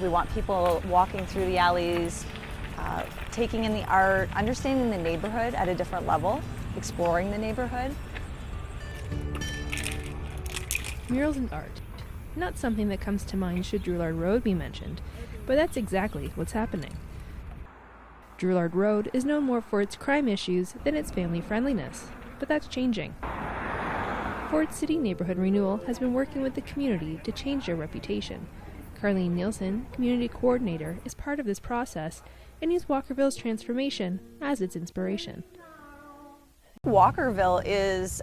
We want people walking through the alleys, taking in the art, understanding the neighborhood at a different level, exploring the neighborhood. Murals and art. Not something that comes to mind should Drouillard Road be mentioned, but that's exactly what's happening. Drouillard Road is known more for its crime issues than its family friendliness, but that's changing. Ford City Neighbourhood Renewal has been working with the community to change their reputation. Carlene Nielsen, community coordinator, is part of this process and used Walkerville's transformation as its inspiration. Walkerville is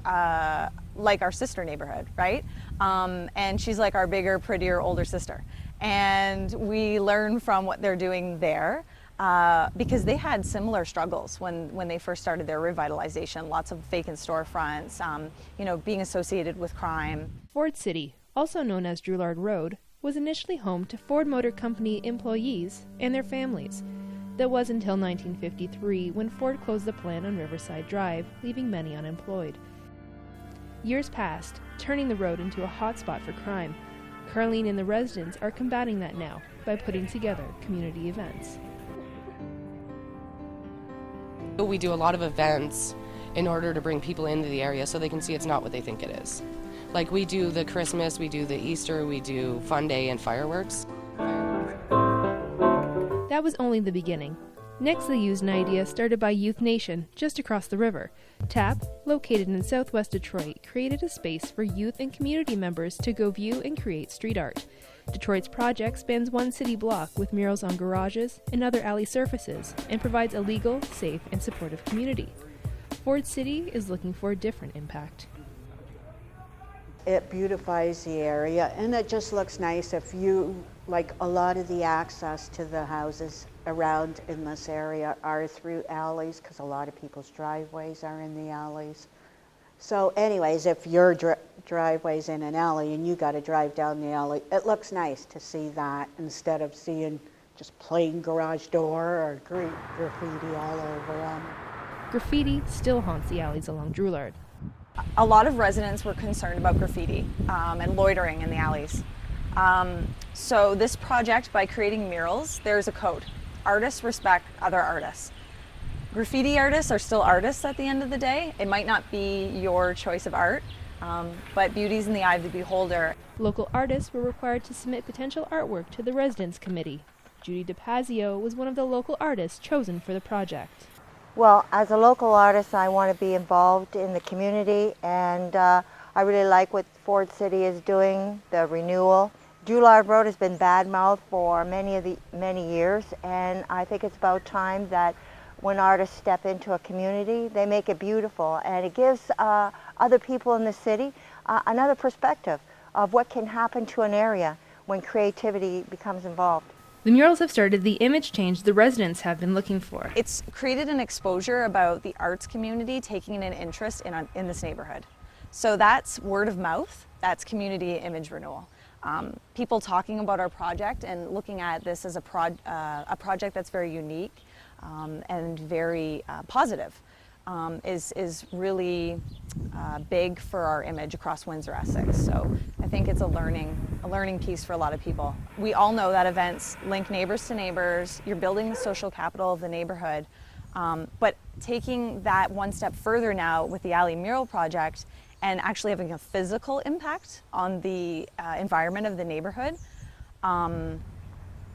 like our sister neighborhood, right? And she's like our bigger, prettier, older sister. And we learn from what they're doing there because they had similar struggles when they first started their revitalization. Lots of vacant storefronts, being associated with crime. Ford City, also known as Drouillard Road, was initially home to Ford Motor Company employees and their families. That was until 1953, when Ford closed the plant on Riverside Drive, leaving many unemployed. Years passed, turning the road into a hotspot for crime. Carlene and the residents are combating that now by putting together community events. We do a lot of events in order to bring people into the area so they can see it's not what they think it is. Like we do the Christmas, we do the Easter, we do Fun Day and fireworks. That was only the beginning. Next, they used an idea started by Youth Nation, just across the river. TAP, located in southwest Detroit, created a space for youth and community members to go view and create street art. Detroit's project spans one city block with murals on garages and other alley surfaces, and provides a legal, safe, and supportive community. Ford City is looking for a different impact. It beautifies the area, and it just looks nice if you, like a lot of the access to the houses around in this area are through alleys, because a lot of people's driveways are in the alleys. So anyways, if your driveway's in an alley and you got to drive down the alley, it looks nice to see that instead of seeing just plain garage door or graffiti all over them. Graffiti still haunts the alleys along Drouillard. A lot of residents were concerned about graffiti and loitering in the alleys. So this project, by creating murals, there's a code. Artists respect other artists. Graffiti artists are still artists at the end of the day. It might not be your choice of art, but beauty's in the eye of the beholder. Local artists were required to submit potential artwork to the Residents Committee. Judy DePazio was one of the local artists chosen for the project. Well, as a local artist, I want to be involved in the community, and I really like what Ford City is doing, the renewal. Drouillard Road has been bad-mouthed for many years, and I think it's about time that when artists step into a community, they make it beautiful, and it gives other people in the city another perspective of what can happen to an area when creativity becomes involved. The murals have started the image change the residents have been looking for. It's created an exposure about the arts community taking an interest in this neighborhood. So that's word of mouth, that's community image renewal. People talking about our project and looking at this as a project that's very unique and very positive is really big for our image across Windsor-Essex. So I think it's a learning piece for a lot of people. We all know that events link neighbors to neighbors. You're building the social capital of the neighborhood. But taking that one step further now with the Alley Mural Project and actually having a physical impact on the environment of the neighborhood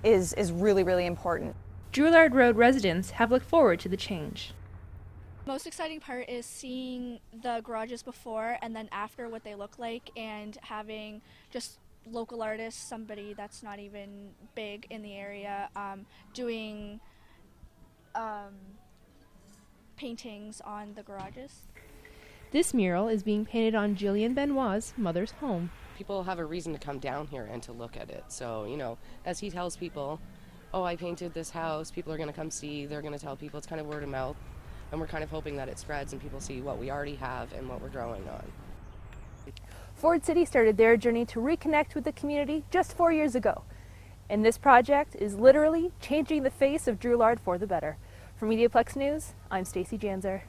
is really, really important. Drouillard Road residents have looked forward to the change. Most exciting part is seeing the garages before and then after what they look like, and having just local artists, somebody that's not even big in the area, doing paintings on the garages. This mural is being painted on Jillian Benoit's mother's home. People have a reason to come down here and to look at it. So, as he tells people, oh, I painted this house, people are going to come see, they're going to tell people, it's kind of word of mouth. And we're kind of hoping that it spreads and people see what we already have and what we're growing on. Ford City started their journey to reconnect with the community just 4 years ago. And this project is literally changing the face of Drouillard for the better. For Mediaplex News, I'm Stacey Janzer.